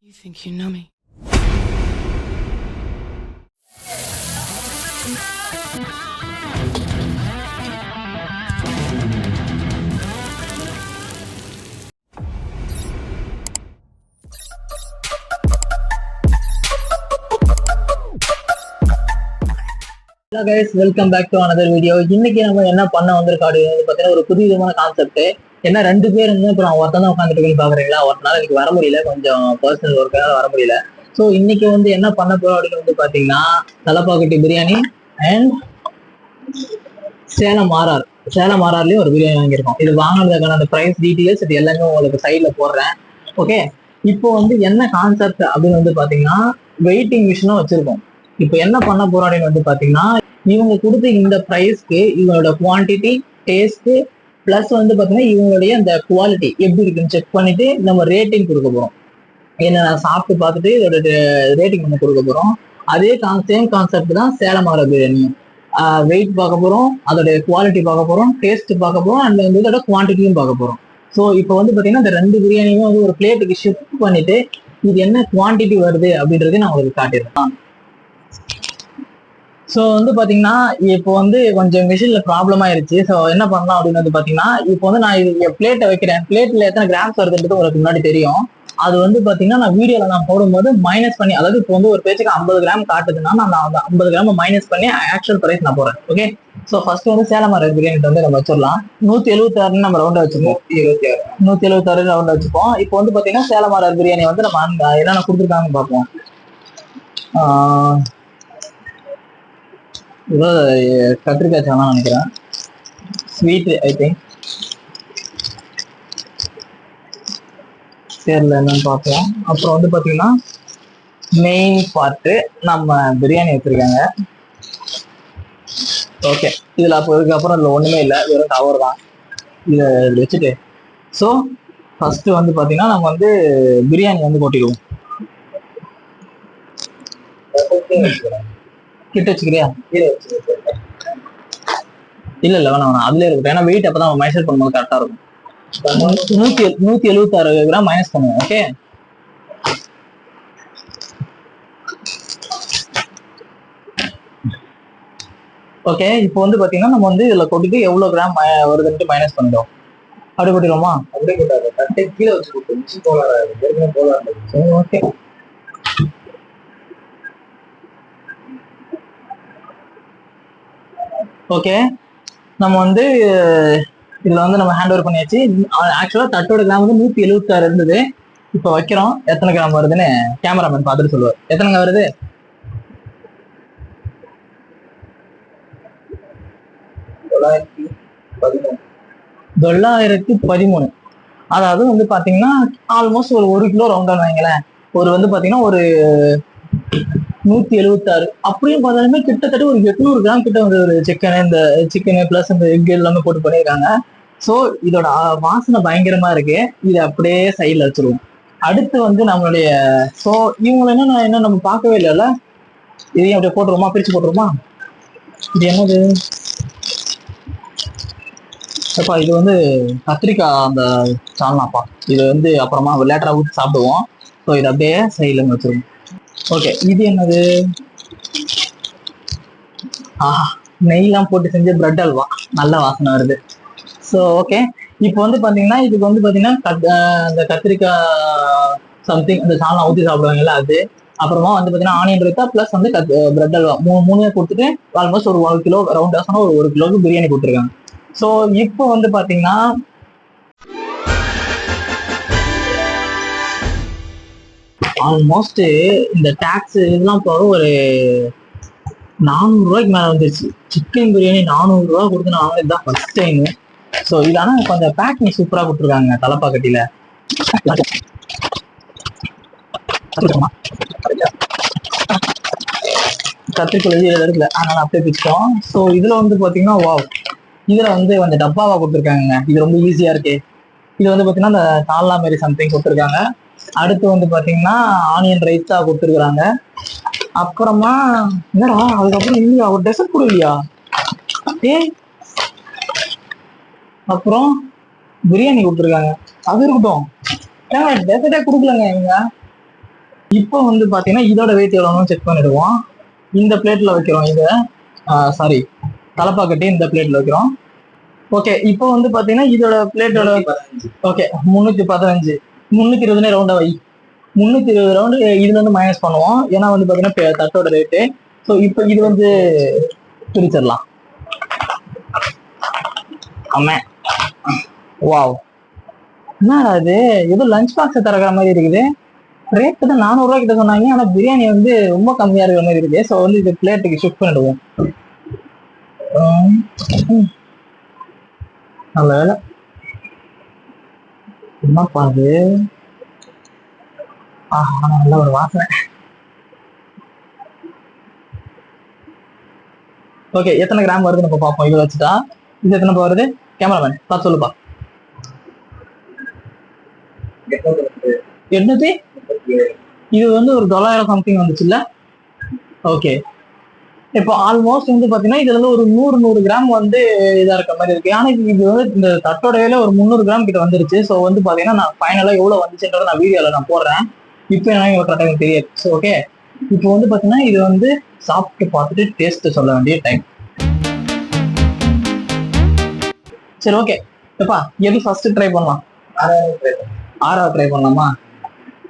You think you know me? Hello guys, welcome back to another video. இன்னைக்கு நம்ம என்ன பண்ண வந்திருக்கோம் அப்படின்னு பார்த்தீங்கன்னா ஒரு புது விதமான கான்செப்ட். என்ன 2 பேர் இருந்து இப்போ நான் ஒருத்தன் தான் உட்காந்துட்டு இருக்கேன்னு பாக்குறீங்களா? ஒருத்தனால எனக்கு வர முடியல, கொஞ்சம் பர்சனல் ஒர்க்காக வர முடியல. ஸோ இன்னைக்கு வந்து என்ன பண்ண போறோம் அப்படின்னு பாத்தீங்கன்னா தலப்பாக்கட்டி பிரியாணி அண்ட் சேலம் ஆர்ஆர்லயும் ஒரு பிரியாணி வாங்கியிருக்கோம். இது வாங்கினதுக்கான அந்த ப்ரைஸ் டீட்டெயில்ஸ் இது எல்லாமே உங்களுக்கு சைட்ல போடுறேன். ஓகே, இப்போ வந்து என்ன கான்செப்ட் அப்படின்னு வந்து பாத்தீங்கன்னா வெயிட்டிங் மிஷினும் வச்சிருக்கோம். இப்போ என்ன பண்ண போறோம் அப்படின்னு வந்து பாத்தீங்கன்னா இவங்க கொடுத்த இந்த ப்ரைஸ்க்கு இவங்களோட குவான்டிட்டி, டேஸ்ட் பிளஸ் வந்து பாத்தீங்கன்னா இவங்களுடைய அந்த குவாலிட்டி எப்படி இருக்குன்னு செக் பண்ணிட்டு நம்ம ரேட்டிங் கொடுக்க போறோம். என்ன சாப்பிட்டு பார்த்துட்டு இதோட ரேட்டிங் நம்ம கொடுக்க போறோம். அதே சேம் கான்செப்ட் தான் சேலம் ஆர பிரியாணியும். வெயிட் பார்க்க போறோம், அதோட குவாலிட்டி பார்க்க போறோம், டேஸ்ட் பார்க்க போறோம், அண்ட் வந்து இதோட குவான்டிட்டியும் பார்க்க போறோம். ஸோ இப்போ வந்து பாத்தீங்கன்னா இந்த 2 பிரியாணியுமே வந்து ஒரு பிளேட்டுக்கு ஷிஃப்ட் பண்ணிட்டு இது என்ன குவான்டிட்டி வருது அப்படின்றத நான் உங்களுக்கு காட்டிடுறேன். ஸோ வந்து பாத்தீங்கன்னா இப்போ வந்து கொஞ்சம் மிஷின்ல ப்ராப்ளம் ஆயிருச்சு. ஸோ என்ன பண்ணலாம் அப்படின்னு வந்து பாத்தீங்கன்னா இப்போ வந்து நான் இது பிளேட்டை வைக்கிறேன். பிளேட்ல எத்தனை கிராம்ஸ் வருதுன்றது உங்களுக்கு முன்னாடி தெரியும். அது வந்து பாத்தீங்கன்னா நான் வீடியோல நான் போடும்போது மைனஸ் பண்ணி, அதாவது இப்போ வந்து ஒரு பேச்சுக்கு 50 கிராம் காட்டுதுன்னா நான் அந்த 50 கிராம் மைனஸ் பண்ணி ஆக்சுவல் பிரைஸ் நான் போறேன். ஓகே, ஸோ ஃபர்ஸ்ட் வந்து சேலம் ஆர பிரியாணி வந்து நம்ம வச்சிடலாம். 176 நம்ம ரவுண்டா வச்சுப்போம். 176 ரவுண்டா வச்சுப்போம். இப்போ வந்து பாத்தீங்கன்னா சேலம் ஆர பிரியாணி வந்து நம்ம என்னென்ன கொடுத்துருக்காங்கன்னு பார்ப்போம். கத்திரிக்காய் சாணம் நினைக்கிறேன், ஸ்வீட் ஐ திங்க், சேர்ல என்னன்னு பார்ப்போம். அப்புறம் வந்து பாத்தீங்கன்னா மெயின் பார்ட்டு நம்ம பிரியாணி வச்சிருக்காங்க. ஓகே, இதுல அப்போ இதுக்கப்புறம் இதுல ஒண்ணுமே இல்லை, வெறும் கவர் தான். இதை வச்சுட்டு ஸோ ஃபர்ஸ்ட் வந்து பாத்தீங்கன்னா நம்ம வந்து பிரியாணி வந்து கொட்டிடுவோம். கிட்ட வச்சுக்கிறியா? இல்ல வேணாம், அதுல இருக்கும். ஏன்னா வெயிட் அப்பதான் மைனஸ் பண்ணும்போது கரெக்டா இருக்கும். 176 கிராம் மைனஸ் பண்ணுவோம். Okay, okay. இப்போ வந்து பாத்தீங்கன்னா நம்ம வந்து இதுல கொட்டிட்டு எவ்வளவு கிராம் வருதுன்ட்டு மைனஸ் பண்ணிடுவோம். அப்படி கொட்டிடுவோமா? அப்படியே கொட்டாது, தட்டை கீழே வச்சு கொட்டு. போலாரு. Okay, okay. நம்ம வந்து இதுல வந்து நம்ம ஹேண்ட் ஓவர் பண்ணியாச்சு. ஆக்சுவலா தட்டோட கிராம் வந்து 176 இருந்தது. இப்ப வைக்கிறோம், எத்தனை கிராம் வருதுன்னு கேமராமேன் பார்த்துட்டு சொல்லுவார். எத்தனைங்க வருது? 913. அதாவது வந்து பாத்தீங்கன்னா ஆல்மோஸ்ட் ஒரு கிலோ ரவுண்டான்னு வைங்களேன். ஒரு வந்து பாத்தீங்கன்னா ஒரு 176. அப்படியும் பார்த்தாலுமே கிட்டத்தட்ட ஒரு 800 கிராம் கிட்ட வந்து ஒரு சிக்கனு பிளஸ் இந்த எக் எல்லாமே போட்டு பண்ணியிருக்காங்க. ஸோ இதோட வாசனை பயங்கரமா இருக்கு. இதை அப்படியே சைட்ல வச்சிருவோம். அடுத்து வந்து நம்மளுடைய ஸோ இவங்களை என்ன நம்ம பார்க்கவே இல்லைல்ல, இதையும் அப்படியே போட்டுருவோமா, பிரிச்சு போட்டுருவோமா? இது என்னது? அப்பா இது வந்து கத்திரிக்காய் அந்த சால்னாப்பா. இது வந்து அப்புறமா லேட்டரா ஊற்றி சாப்பிடுவோம். ஸோ இதை அப்படியே சைட்ல வச்சிருவோம். ஓகே, இது என்னது? நெய்லாம் போட்டு செஞ்ச பிரெட் அல்வா, நல்ல வாசனை வருது. ஸோ ஓகே, இப்போ வந்து பாத்தீங்கன்னா இதுக்கு வந்து பாத்தீங்கன்னா இந்த கத்திரிக்காய் சம்திங் இந்த சால்னா ஊற்றி சாப்பிடுவாங்கல்ல அது, அப்புறமா வந்து பாத்தீங்கன்னா ஆனியன் ரைத்தா பிளஸ் வந்து பிரெட் அல்வா மூணுமே கொடுத்துட்டு ஆல்மோஸ்ட் ஒரு 1 கிலோ ரவுண்ட் ஆசனா ஒரு கிலோவுக்கு பிரியாணி கொடுத்துருக்காங்க. ஸோ இப்போ வந்து பாத்தீங்கன்னா ஆல்மோஸ்ட் இந்த டாக்ஸ் இதெல்லாம் போக ஒரு 400 ரூபாய்க்கு மேல வந்துருச்சு. சிக்கன் பிரியாணி 400 ரூபா கொடுத்து நான் வாங்கினது தான் ஃபர்ஸ்ட் டைம். ஸோ இது ஆனால் கொஞ்சம் பேக்கிங் சூப்பரா கொடுத்துருக்காங்க தலப்பாக்கட்டியில. கத்திரிக்கோள் இதுல இருக்குல்ல, அதனால அப்படியே பிடிச்சோம். ஸோ இதுல வந்து பாத்தீங்கன்னா வாவ், இதுல வந்து கொஞ்சம் டப்பாவா கொடுத்துருக்காங்க. இது ரொம்ப ஈஸியா இருக்கு. இது வந்து பாத்தீங்கன்னா இந்த சால்னா மாரி சம்திங் கொடுத்துருக்காங்க. அடுத்து வந்து பாத்தீங்கன்னா ஆனியன் ரைத்தா கொடுத்துருக்காங்க. அப்புறமா என்னடா அதுக்கப்புறம் இல்லையா ஒரு டெசர்ட் கூட இல்லையா? அப்புறம் பிரியாணி கொடுத்துருக்காங்க. அது இருக்கட்டும், டெசர்ட்டே கொடுக்கலங்க இவங்க. இப்போ வந்து பாத்தீங்கன்னா இதோட வெயிட் எவ்வளோன்னு செக் பண்ணிடுவோம். இந்த பிளேட்ல வைக்கிறோம் இதை, சாரி தலப்பாக்கட்டி இந்த பிளேட்ல வைக்கிறோம். ஓகே இப்போ வந்து பாத்தீங்கன்னா இதோட பிளேட்டோட ஓகே 315 320 ரவுண்டா வை. 320 ரவுண்டு இதுல இருந்து மைனஸ் பண்ணுவோம், ஏன்னா வந்து பாத்தீங்கன்னா தட்டோட ரேட்டு. ஸோ இப்போ இது வந்து பிரிச்சிடலாம். ஆமா, வாவ், என்னடா இது ஏதோ லஞ்ச் பாக்ஸ் திறக்கிற மாதிரி இருக்குது. ரேட் தான் 400 ரூபாய் கிட்ட சொன்னாங்க, ஆனா பிரியாணி வந்து ரொம்ப கம்மியா இருக்கிற மாதிரி இருக்குது. ஸோ வந்து இது பிளேட்டுக்கு ஷிஃப்ட் பண்ணிடுவோம். நல்ல வேலை. என்னப்பா அது, நல்ல ஒரு வாசனை. ஓகே எத்தனை கிராம் வருது நம்ம பார்ப்போம். இதை வச்சுட்டா இது எத்தனை வருது, கேமராமேன் பார்த்து சொல்லுப்பா. 800, இது வந்து ஒரு 900 சம்திங் வந்துச்சுல்ல. ஓகே இப்போ ஆல்மோஸ்ட் வந்து பாத்தீங்கன்னா இதுல இருந்து ஒரு 100 கிராம் வந்து இதா இருக்க மாதிரி இருக்கு. ஆனா இது வந்து இந்த தட்டோட வேலை ஒரு 300 கிராம் கிட்ட வந்துருச்சு. ஸோ வந்து பாத்தீங்கன்னா நான் ஃபைனலா எவ்வளவு வந்துச்சுன்றத நான் வீடியோல நான் போடுறேன். இப்போ எனக்கு கரெக்டாக எனக்கு தெரியாது. ஸோ ஓகே இப்போ வந்து பாத்தீங்கன்னா இது வந்து சாப்பிட்டு பார்த்துட்டு டேஸ்ட் சொல்ல வேண்டிய டைம். சரி ஓகே எப்பா எது ஃபர்ஸ்ட் ட்ரை பண்ணலாம்? 6வது ட்ரை பண்ணலாமா?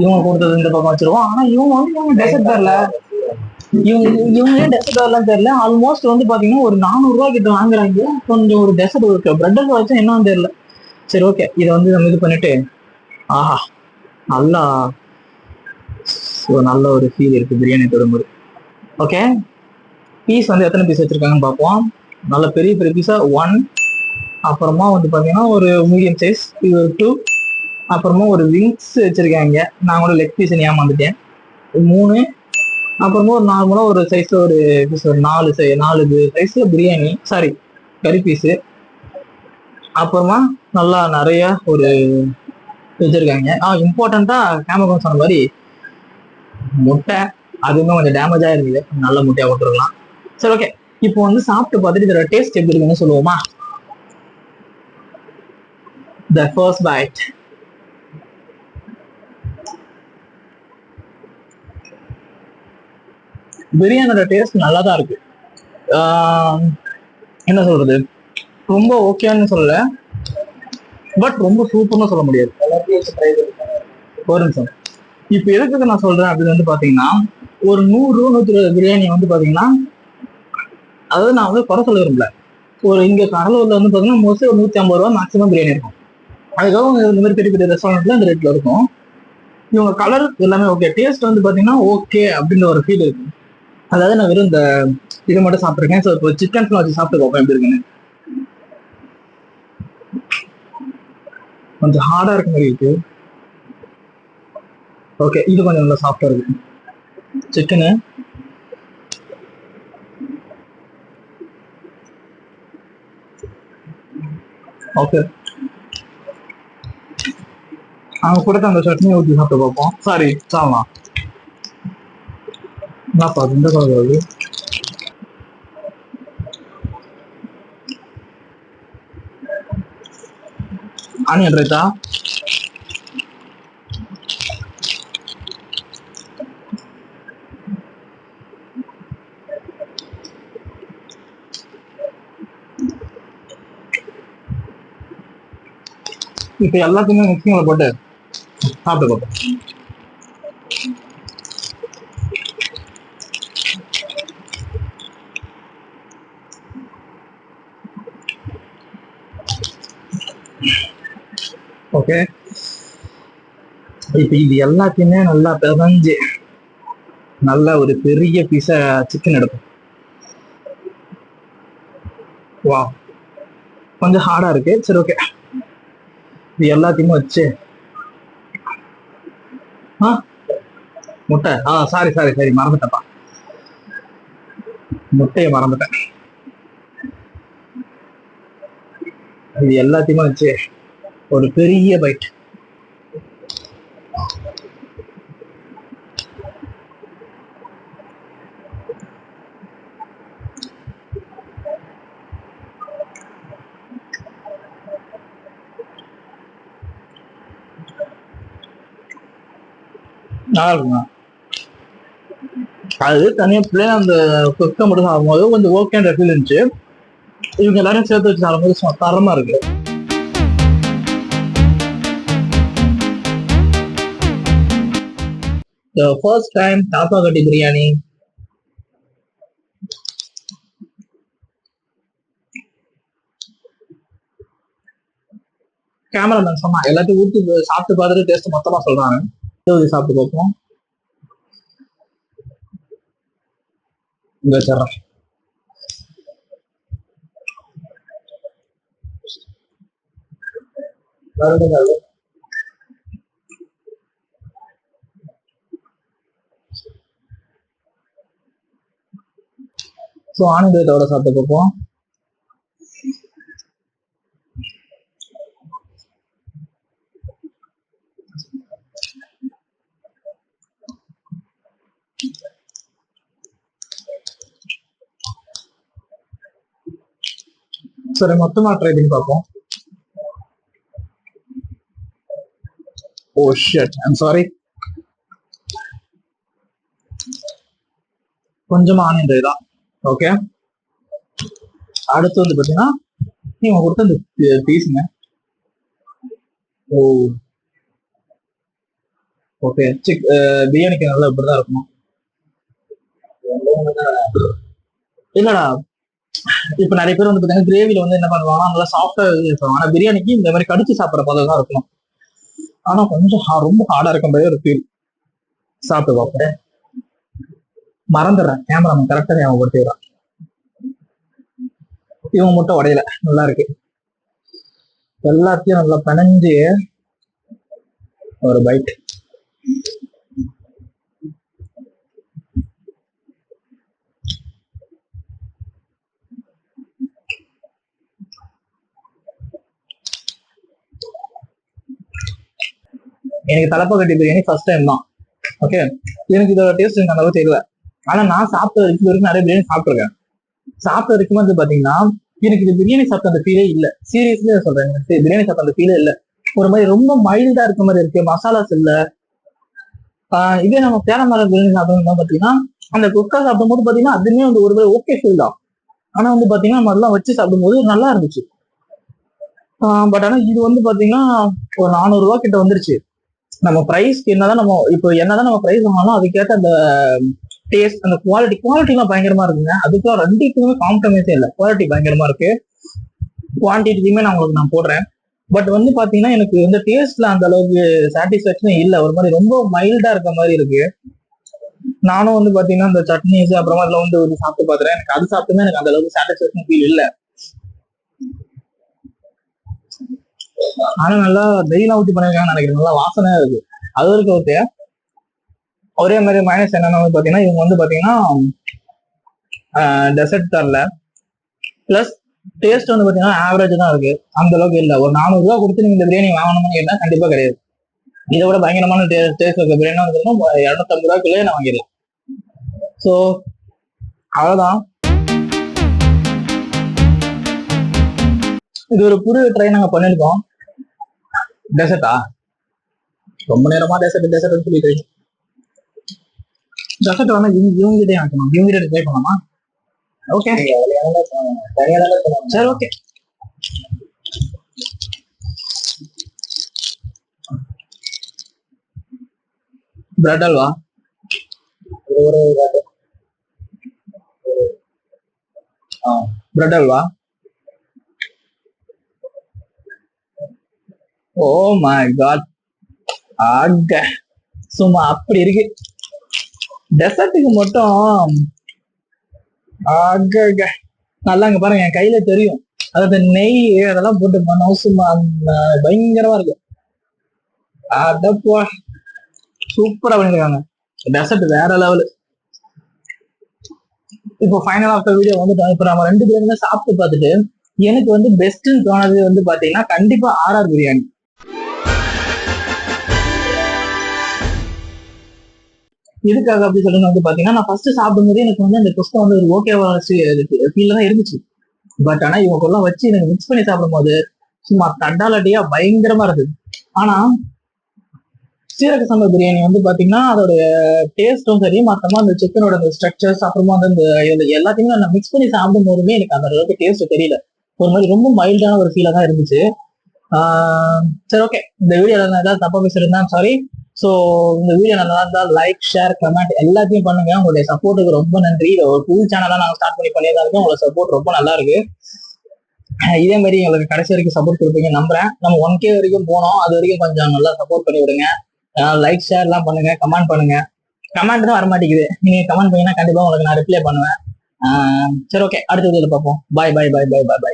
இவங்க கொடுத்தது இந்த பக்கம் வச்சிருவோம். ஆனா இவங்க வந்து டெசர்ட் பேர்ல இவங்களே டெசர்ட் வரலாம் தெரியல. ஆல்மோஸ்ட் வந்து பாத்தீங்கன்னா ஒரு 400 ரூபாய் கிட்ட வாங்குறாங்க. கொஞ்சம் ஒரு டெசர்ட் இருக்கு, பிரெட் வச்சு என்னன்னு தெரியல. சரி ஓகே இதை வந்து நம்ம இது பண்ணிட்டு, ஆஹா நல்லா நல்ல ஒரு ஃபீல் இருக்கு பிரியாணி தொடும்போது. ஓகே பீஸ் வந்து எத்தனை பீஸ் வச்சிருக்காங்கன்னு பார்ப்போம். நல்ல பெரிய பெரிய பீஸா 1, அப்புறமா வந்து பாத்தீங்கன்னா ஒரு மீடியம் சைஸ் இது ஒரு 2, அப்புறமா ஒரு விங்ஸ் வச்சிருக்காங்க. நான் கூட லெக் பீஸ் ஏமாந்துட்டேன் 3, அப்புறமா ஒரு நார்மலா ஒரு சைஸ்ல ஒரு 4 சைஸ்ல பிரியாணி, சாரி கறி பீஸு. அப்புறமா நல்லா நிறைய ஒரு வச்சிருக்காங்க. இம்பார்ட்டண்டா கேமரா சொன்ன மாதிரி முட்டை, அதுவும் கொஞ்சம் டேமேஜ் ஆயிருக்குது, நல்ல முட்டையா போட்டுருக்கலாம். சரி ஓகே இப்போ வந்து சாப்பிட்டு பார்த்துட்டு இதோட டேஸ்ட் எப்படி இருக்குன்னு சொல்லுவோமா. The first bite. பிரியாணியோட டேஸ்ட் நல்லா தான் இருக்கு. என்ன சொல்றது, ரொம்ப ஓகேன்னு சொல்லல, பட் ரொம்ப சூப்பர்னு சொல்ல முடியாது. ஒரு நிமிஷம், இப்ப எதுக்கு நான் சொல்றேன் அப்படின்னு வந்து பாத்தீங்கன்னா, ஒரு 100 120 பிரியாணி வந்து பாத்தீங்கன்னா, அதாவது நான் வந்து குறை சொல்ல விரும்பல. ஒரு இங்க கடலூர்ல வந்து பாத்தீங்கன்னா மோஸ்ட்லி ஒரு 150 ரூபா மேக்ஸிமம் பிரியாணி இருக்கும். அதுக்காக இந்த மாதிரி பெரிய பெரிய ரெஸ்டாரண்ட்ல இந்த ரேட்ல இருக்கும். இவங்க கலர் எல்லாமே ஓகே, டேஸ்ட் வந்து பாத்தீங்கன்னா ஓகே அப்படின்ற ஒரு ஃபீல் இருக்கு. அதாவது நான் வெறும் இந்த இது மட்டும் சாப்பிட்டுருக்கேன். ஸோ இப்போ சிக்கன் வச்சு சாப்பிட்டு பார்ப்போம் எப்படி இருக்குன்னு. கொஞ்சம் ஹார்டா இருக்க மாதிரி இருக்கு. ஓகே இது கொஞ்சம் நல்லா சாஃப்டா இருக்கு சிக்கனு. ஓகே அவங்க கொடுத்த அந்த சட்னி ஊற்றி சாப்பிட்டு பார்ப்போம். சாரி சாப்பிடலாம். என்னப்பா இந்த கலர் ஆனியன் ரைத்தா? இப்ப எல்லாத்தையுமே மிக்சிங்ல போட்டு சாப்பிட்டு பார்ப்போம். ஓகே இப்ப இது எல்லாத்தையுமே நல்லா பிசைஞ்சு நல்ல ஒரு பெரிய பீஸா சிக்கன் எடுப்போம். வா கொஞ்சம் ஹார்டா இருக்கு. சரி ஓகே இது எல்லாத்தையுமே வச்சு முட்டை, சாரி சாரி சாரி மறந்துட்டப்பா, முட்டையை மறந்துட்டேன். இது எல்லாத்தையுமே வச்சு ஒரு பெரிய பைட். நல்லா இருக்குங்க. அது தனியா பிள்ளைங்க அந்த குக்க மட்டும் சாப்பிடும்போது கொஞ்சம் ஓகேன்ற ஃபீல் இருந்துச்சு. இவங்க எல்லாரும் சேர்த்து வச்சு சாப்பிடும்போது சும்மா தரமா இருக்கு. The first time தாப்பா கட்டி பிரியாணி. கேமராமேன் சொன்னா எல்லாத்தையும் ஊற்றி சாப்பிட்டு பார்த்துட்டு டேஸ்ட் மொத்தமா சொல்றாங்க. சாப்பிட்டு பார்ப்போம். இங்க வச்சிடறேன். ஸோ ஆனந்தத்தோட சாப்பிட்டு பார்ப்போம். சரி, மொத்தமா ட்ரை பண்ணி பார்ப்போம். Oh shit, I'm sorry. கொஞ்சமா ஆனியன் தான். ஓகே, அடுத்து வந்து பாத்தீங்கன்னா நீங்க கொடுத்த அந்த பீஸுங்க. ஓ ஓகே, பிரியாணிக்கு நல்லா இப்படிதான் இருக்கணும். இல்லடா, இப்ப நிறைய பேர் வந்து பாத்தீங்கன்னா கிரேவில வந்து என்ன பண்ணுவாங்கன்னா நல்லா சாஃப்டா இருப்பாங்க. ஆனா பிரியாணிக்கு இந்த மாதிரி கடிச்சு சாப்பிட்ற பதம் தான் இருக்கணும். ஆனா கொஞ்சம் ரொம்ப ஹார்டா இருக்க மாதிரி ஒரு ஃபீல். சாப்பிட்டு பார்ப்பேன். மறந்துடுறேன், கேமரா கரெக்டா ஞாபகப்படுத்திடுறான். இவங்க மட்டும் உடையல, நல்லா இருக்கு. எல்லாத்தையும் நல்லா பனஞ்சு ஒரு பைட். எனக்கு தலப்பா கட்டி பிரியாணி ஃபர்ஸ்ட் டைம் தான். ஓகே, எனக்கு இதோட டேஸ்ட் எனக்கு அந்த அளவுக்கு தெரியல. ஆனா நான் சாப்பிட்ட வரைக்கும் நிறைய பிரியாணி சாப்பிட்டுருக்கேன். சாப்பிட்ட வரைக்கும் வந்து பாத்தீங்கன்னா எனக்கு இது பிரியாணி சாப்பிட்ட அந்த ஃபீலே இல்ல. சீரியஸ்லி சொல்றேன், பிரியாணி சாப்பிட்ட அந்த ஃபீலே இல்ல. ஒரு மாதிரி ரொம்ப மைல்டா இருக்க மாதிரி இருக்கு, மசாலாஸ் இல்ல. இதே நம்ம தேரமரம் பிரியாணி சாப்பிடணும் பாத்தீங்கன்னா அந்த குக்கா சாப்பிடும் போது பாத்தீங்கன்னா அதுமே வந்து ஒரு மாதிரி ஓகே ஃபீல் தான். ஆனா வந்து பாத்தீங்கன்னா நம்ம எல்லாம் வச்சு சாப்பிடும் போது நல்லா இருந்துச்சு. பட் ஆனா இது வந்து பாத்தீங்கன்னா ஒரு 400 ரூபா கிட்ட வந்துருச்சு. நம்ம பிரைஸ்க்கு என்னதான் நம்ம இப்போ என்னதான் நம்ம பிரைஸ் வாங்கினாலும் அதுக்கேற்ற அந்த டேஸ்ட், அந்த குவாலிட்டிலாம் பயங்கரமா இருக்குங்க. அதுக்கெல்லாம் ரெண்டுக்குமே காம்ப்ரமைஸே இல்லை. குவாலிட்டி பயங்கரமா இருக்கு. குவான்டிட்டியுமே நான் உங்களுக்கு நான் போடுறேன். பட் வந்து பாத்தீங்கன்னா எனக்கு இந்த டேஸ்ட்ல அந்த அளவுக்கு சாட்டிஸ்பாக்சனே இல்லை. ஒரு மாதிரி ரொம்ப மைல்டா இருக்க மாதிரி இருக்கு. நானும் வந்து பாத்தீங்கன்னா இந்த சட்னிஸ் அப்புறமா அதுல வந்து சாப்பிட்டு பாத்துறேன். எனக்கு அது சாப்பிட்டுமே எனக்கு அந்த அளவுக்கு சாட்டிஸ்பாக்சன் ஃபீல் இல்லை. ஆனா நல்லா நெய்லாம் ஊற்றி பண்ணிருக்காங்கன்னு நினைக்கிறேன். நல்லா வாசனையா இருக்கு. அது வரைக்கும் ஓகே. ஒரே மாதிரி மைனஸ் என்னன்னா பாத்தீங்கன்னா இவங்க வந்து பாத்தீங்கன்னா டெசர்ட் தரல. பிளஸ் டேஸ்ட் வந்து பாத்தீங்கன்னா ஆவரேஜ் தான் இருக்கு, அந்த அளவுக்கு இல்லை. ஒரு 400 ரூபா கொடுத்து நீங்க இந்த பிரியாணி வாங்கணும்னு கேட்டா கண்டிப்பா கிடையாது. இதை விட பயங்கரமான டேஸ்ட் இருக்க பிரியாணி வந்து 250 ரூபாய்க்குள்ளே நான் வாங்கிடலாம். ஸோ அவ்வளவுதான். இது ஒரு புது ட்ரை நாங்க பண்ணிருக்கோம். டெசர்ட்டா ரொம்ப நேரமா டெசர்ட் சொல்லிட்டு டெசர்ட் வந்து இவங்ககிட்டே வைக்கணும். இவங்ககிட்ட ட்ரை பண்ணலாமா? ஓகே, சரி okay. Bread halwa bread halwa. Oh my God, ஆக சும்மா அப்படி இருக்கு. டெசர்ட்டுக்கு மட்டும் ஆக நல்லா இங்க பாருங்க, என் கையில தெரியும். அதாவது நெய் அதெல்லாம் போட்டு பண்ண சும்மா பயங்கரமா இருக்கு. அடப்பா, சூப்பரா பண்ணிருக்காங்க. டெசர்ட் வேற லெவலு. இப்போ ஃபைனல் ஆஃப் த வீடியோ வந்துட்டோம். இப்போ நம்ம 2 பேருமே சாப்பிட்டு பார்த்துட்டு எனக்கு வந்து பெஸ்ட்ன்னு தோணது வந்து பாத்தீங்கன்னா கண்டிப்பா ஆர்ஆர் பிரியாணி. எதுக்காக அப்படி சொல்லுங்க வந்து பாத்தீங்கன்னா நான் ஃபர்ஸ்ட் சாப்பிடும் போது எனக்கு வந்து அந்த குஸ்கா வந்து ஒரு ஓகேவா ஃபீல் தான் இருந்துச்சு. பட் ஆனா இவங்க எல்லாம் வச்சு எனக்கு மிக்ஸ் பண்ணி சாப்பிடும் போது சும்மா தண்டாலட்டியா பயங்கரமா இருக்குது. ஆனா சீரக சம்பா பிரியாணி வந்து பாத்தீங்கன்னா அதோட டேஸ்ட்டும் சரி, மொத்தமா அந்த சிக்கனோட அந்த ஸ்ட்ரக்சர்ஸ், அப்புறமா வந்து இந்த எல்லாத்தையுமே நான் மிக்ஸ் பண்ணி சாப்பிடும் போதுமே எனக்கு அந்த அளவுக்கு டேஸ்ட் தெரியல. ஒரு மாதிரி ரொம்ப மைல்டான ஒரு ஃபீலா தான் இருந்துச்சு. சரி, ஓகே. இந்த வீடியோல நான் ஏதாவது தப்பா பேசியிருந்தேன், சாரி. ஸோ இந்த வீடியோ நல்லா இருந்தா லைக், ஷேர், கமெண்ட் எல்லாத்தையும் பண்ணுங்க. உங்களுடைய சப்போர்ட்டுக்கு ரொம்ப நன்றி. இதை ஒரு புது சேனலா நாங்கள் ஸ்டார்ட் பண்ணி தான் இருக்கோம். உங்களோட சப்போர்ட் ரொம்ப நல்லா இருக்கு. இதே மாதிரி எங்களுக்கு கடைசி வரைக்கும் சப்போர்ட் கொடுப்பீங்க நம்புறேன். நம்ம 1K வரைக்கும் போனோம், அது வரைக்கும் கொஞ்சம் நல்லா சப்போர்ட் பண்ணி விடுங்க. லைக், ஷேர் எல்லாம் பண்ணுங்க, கமெண்ட் பண்ணுங்க. கமெண்ட் தான் வர மாட்டேங்குது. நீங்க கமெண்ட் பண்ணீங்கன்னா கண்டிப்பா உங்களுக்கு நான் ரிப்ளை பண்ணுவேன். சரி, ஓகே. அடுத்த வீடியோல பார்ப்போம். பாய் பாய் பாய் பாய் பாய் பாய்.